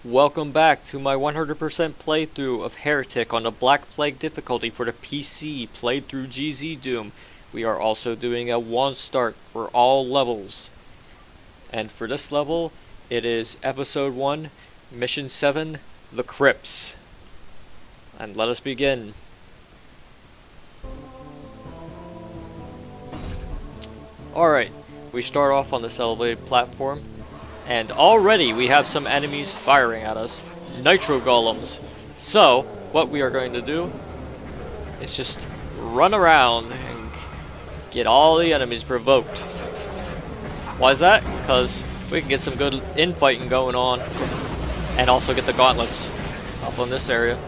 Welcome back to my 100% playthrough of Heretic on the Black Plague difficulty for the PC, played through GZDoom. We are also doing a one start for all levels. And for this level, it is Episode 1, Mission 7, The Crypts. And let us begin. Alright, we start off on this elevated platform. And already we have some enemies firing at us. Nitro golems. So, what we are going to do is just run around and get all the enemies provoked. Why is that? Because we can get some good infighting going on. And also get the gauntlets up on this area.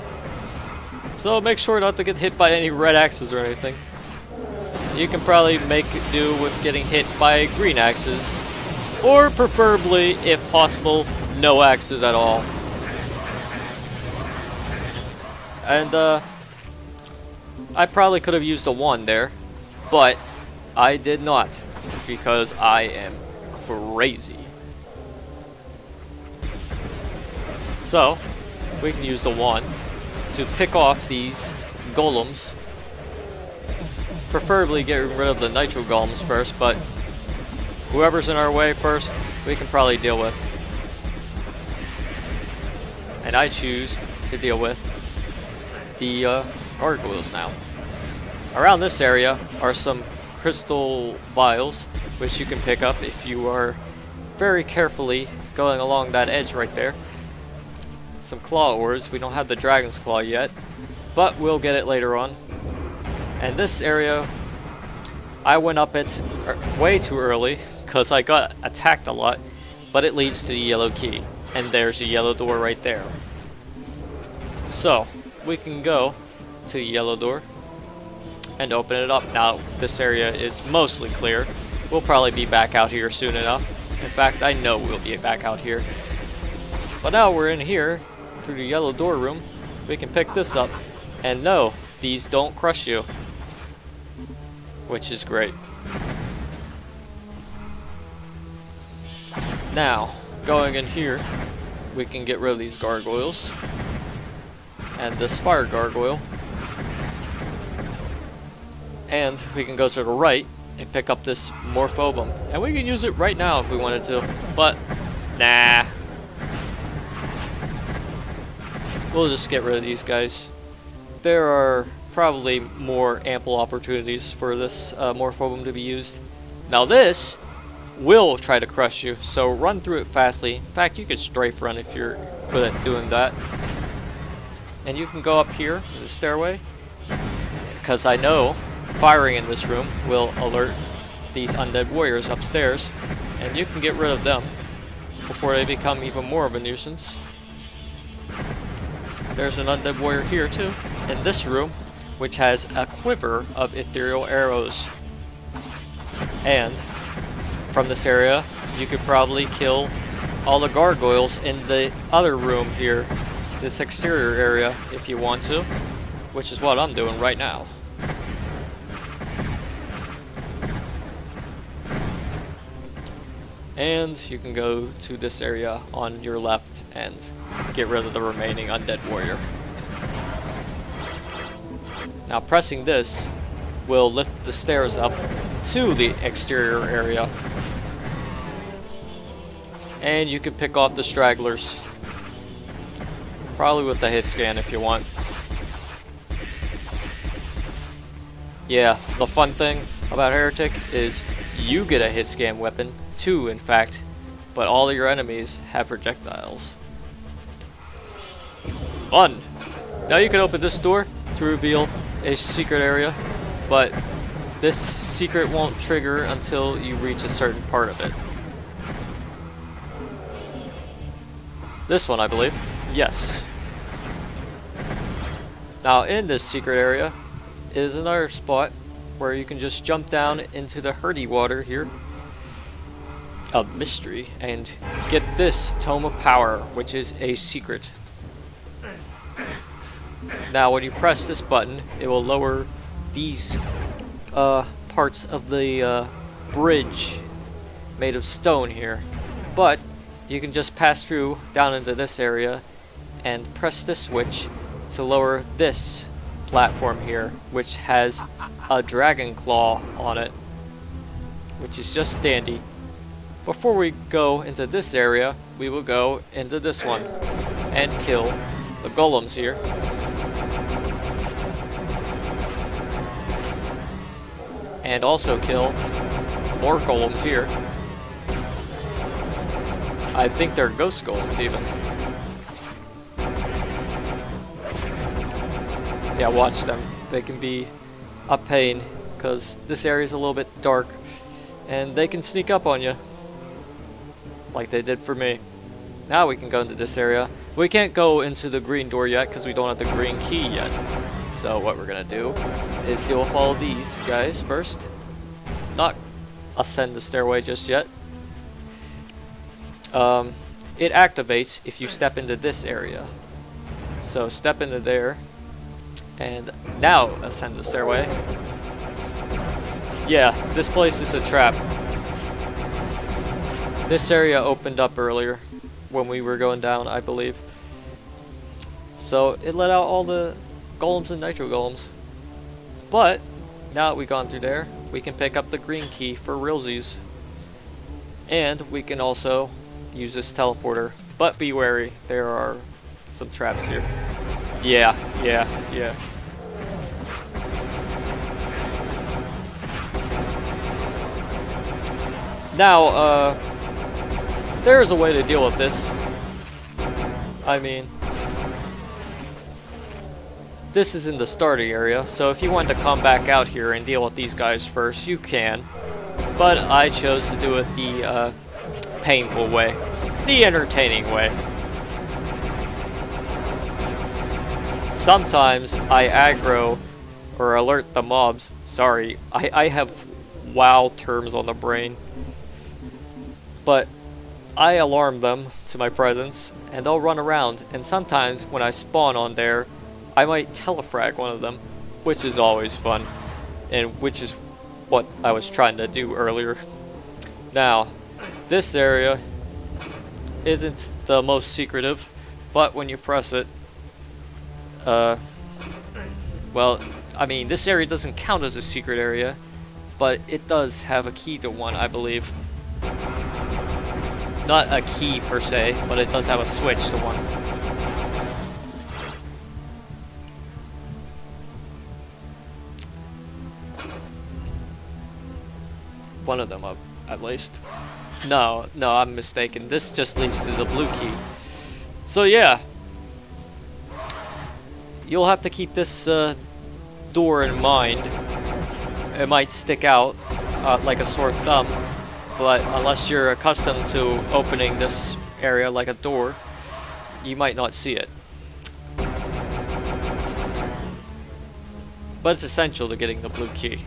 So make sure not to get hit by any red axes or anything. You can probably make do with getting hit by green axes. Or preferably, if possible, no axes at all. And I probably could have used a 1 there, but I did not, because I am crazy. So, we can use the 1 to pick off these golems. Preferably get rid of the nitro golems first, but whoever's in our way first, we can probably deal with. And I choose to deal with the gargoyles now. Around this area are some crystal vials, which you can pick up if you are very carefully going along that edge right there. Some claw ores. We don't have the dragon's claw yet, but we'll get it later on. And this area, I went up it way too early, because I got attacked a lot, but it leads to the yellow key, and there's a yellow door right there. So, we can go to the yellow door and open it up. Now, this area is mostly clear. We'll probably be back out here soon enough. In fact, I know we'll be back out here. But now we're in here, through the yellow door room. We can pick this up, and no, these don't crush you, which is great. Now, going in here, we can get rid of these gargoyles. And this fire gargoyle. And we can go to the right and pick up this morphobum. And we can use it right now if we wanted to. But, nah. We'll just get rid of these guys. There are probably more ample opportunities for this morphobum to be used. Now this will try to crush you, so run through it fastly. In fact, you could strafe run if you're good at doing that. And you can go up here in the stairway, because I know firing in this room will alert these undead warriors upstairs, and you can get rid of them before they become even more of a nuisance. There's an undead warrior here too, in this room, which has a quiver of ethereal arrows. And from this area, you could probably kill all the gargoyles in the other room here, this exterior area, if you want to, which is what I'm doing right now. And you can go to this area on your left and get rid of the remaining undead warrior. Now pressing this will lift the stairs up to the exterior area. And you can pick off the stragglers. Probably with the hit scan if you want. Yeah, the fun thing about Heretic is you get a hit scan weapon, 2 in fact, but all of your enemies have projectiles. Fun! Now you can open this door to reveal a secret area, but this secret won't trigger until you reach a certain part of it. This one, I believe. Yes. Now, in this secret area is another spot where you can just jump down into the Heretic water here of mystery and get this Tome of Power, which is a secret. Now, when you press this button, it will lower these parts of the bridge made of stone here. But you can just pass through down into this area and press this switch to lower this platform here, which has a dragon claw on it, which is just dandy. Before we go into this area, we will go into this one and kill the golems here. And also kill more golems here. I think they're ghost golems even. Yeah, watch them. They can be a pain because this area is a little bit dark and they can sneak up on you like they did for me. Now we can go into this area. We can't go into the green door yet because we don't have the green key yet. So what we're gonna do is deal with all of these guys first. Not ascend the stairway just yet. It activates if you step into this area. So step into there. And now ascend the stairway. Yeah, this place is a trap. This area opened up earlier when we were going down, I believe. So it let out all the golems and nitro golems. But now that we've gone through there, we can pick up the green key for realsies. And we can also use this teleporter. But be wary, there are some traps here. Yeah. Now, there is a way to deal with this. I mean, this is in the starting area, so if you wanted to come back out here and deal with these guys first, you can. But I chose to do it the painful way, the entertaining way. Sometimes I aggro or alert the mobs. Sorry, I have WoW terms on the brain. But I alarm them to my presence and they'll run around, and sometimes when I spawn on there, I might telefrag one of them, which is always fun, and which is what I was trying to do earlier. Now, this area isn't the most secretive, but when you press it, well, I mean, this area doesn't count as a secret area, but it does have a key to one, I believe. Not a key per se, but it does have a switch to one. One of them up, at least. No, I'm mistaken. This just leads to the blue key. So yeah. You'll have to keep this door in mind. It might stick out like a sore thumb, but unless you're accustomed to opening this area like a door, you might not see it. But it's essential to getting the blue key.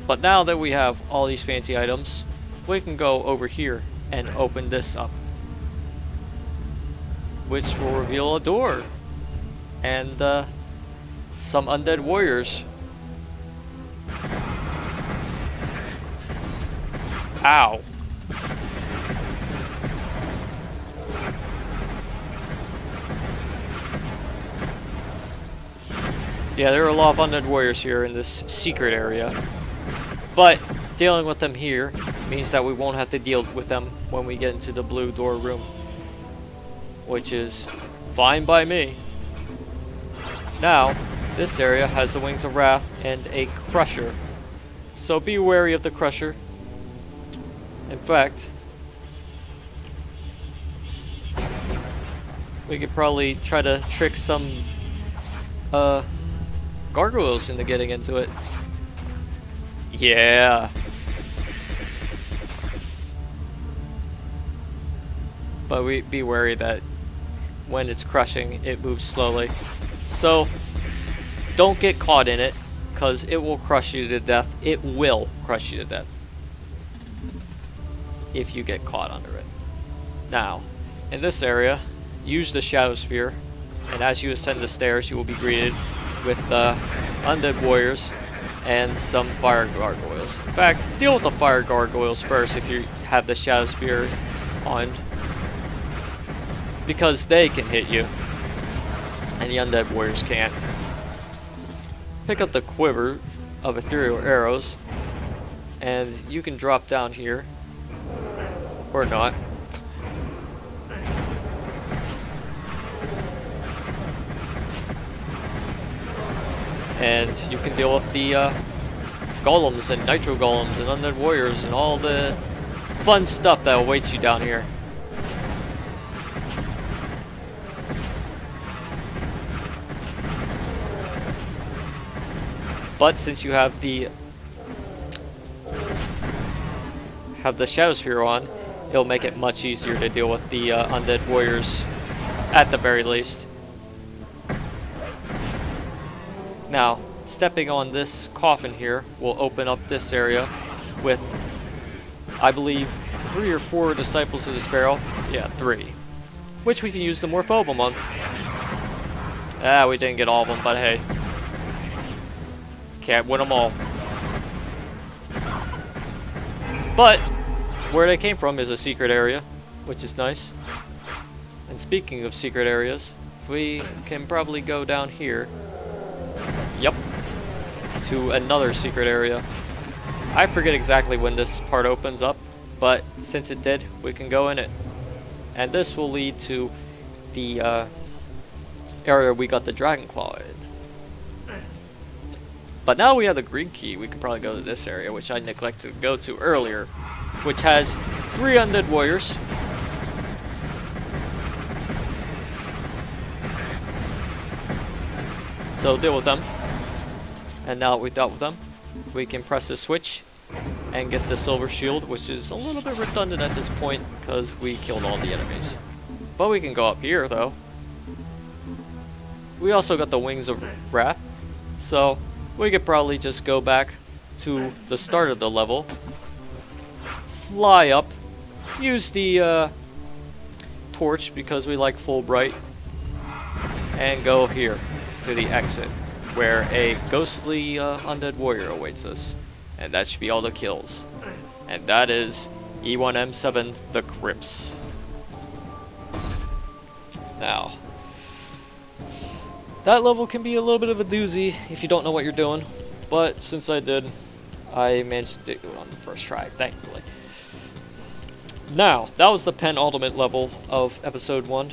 But now that we have all these fancy items, we can go over here and open this up, which will reveal a door and some undead warriors. Ow. Yeah, there are a lot of undead warriors here in this secret area. But dealing with them here means that we won't have to deal with them when we get into the blue door room, which is fine by me. Now, this area has the Wings of Wrath and a Crusher, so be wary of the Crusher. In fact, we could probably try to trick some gargoyles into getting into it. Yeah. But we be wary that when it's crushing, it moves slowly. So don't get caught in it, because it will crush you to death. It will crush you to death if you get caught under it. Now, in this area, use the Shadow Sphere, and as you ascend the stairs, you will be greeted with undead warriors and some fire gargoyles. In fact, deal with the fire gargoyles first if you have the Shadow Spear on, because they can hit you, and the undead warriors can't. Pick up the quiver of ethereal arrows, and you can drop down here, or not. And you can deal with the golems and nitro golems and undead warriors and all the fun stuff that awaits you down here. But since you have the shadow sphere on, it'll make it much easier to deal with the undead warriors at the very least. Now, stepping on this coffin here will open up this area with, I believe, 3 or 4 disciples of the Sparrow. Yeah, 3. Which we can use the Morphobum on. Ah, we didn't get all of them, but hey. Can't win them all. But where they came from is a secret area, which is nice. And speaking of secret areas, we can probably go down here. Yep. To another secret area. I forget exactly when this part opens up, but since it did, we can go in it. And this will lead to the area we got the Dragon Claw in. But now we have the green key, we can probably go to this area, which I neglected to go to earlier, which has 3 undead warriors. So deal with them. And now that we've dealt with them, we can press the switch and get the silver shield, which is a little bit redundant at this point because we killed all the enemies. But we can go up here though. We also got the Wings of Wrath, so we could probably just go back to the start of the level, fly up, use the torch because we like full bright, and go here to the exit where a ghostly undead warrior awaits us, and that should be all the kills. And that is E1M7, the Crypts. Now, that level can be a little bit of a doozy if you don't know what you're doing, but since I did, I managed to do it on the first try, thankfully. Now, that was the penultimate level of episode 1.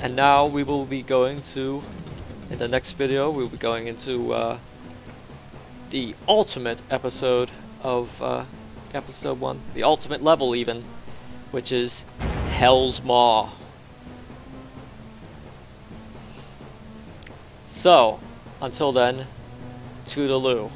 And now we will be going to, in the next video, we'll be going into the ultimate episode of episode 1, the ultimate level even, which is Hell's Maw. So, until then, toodaloo.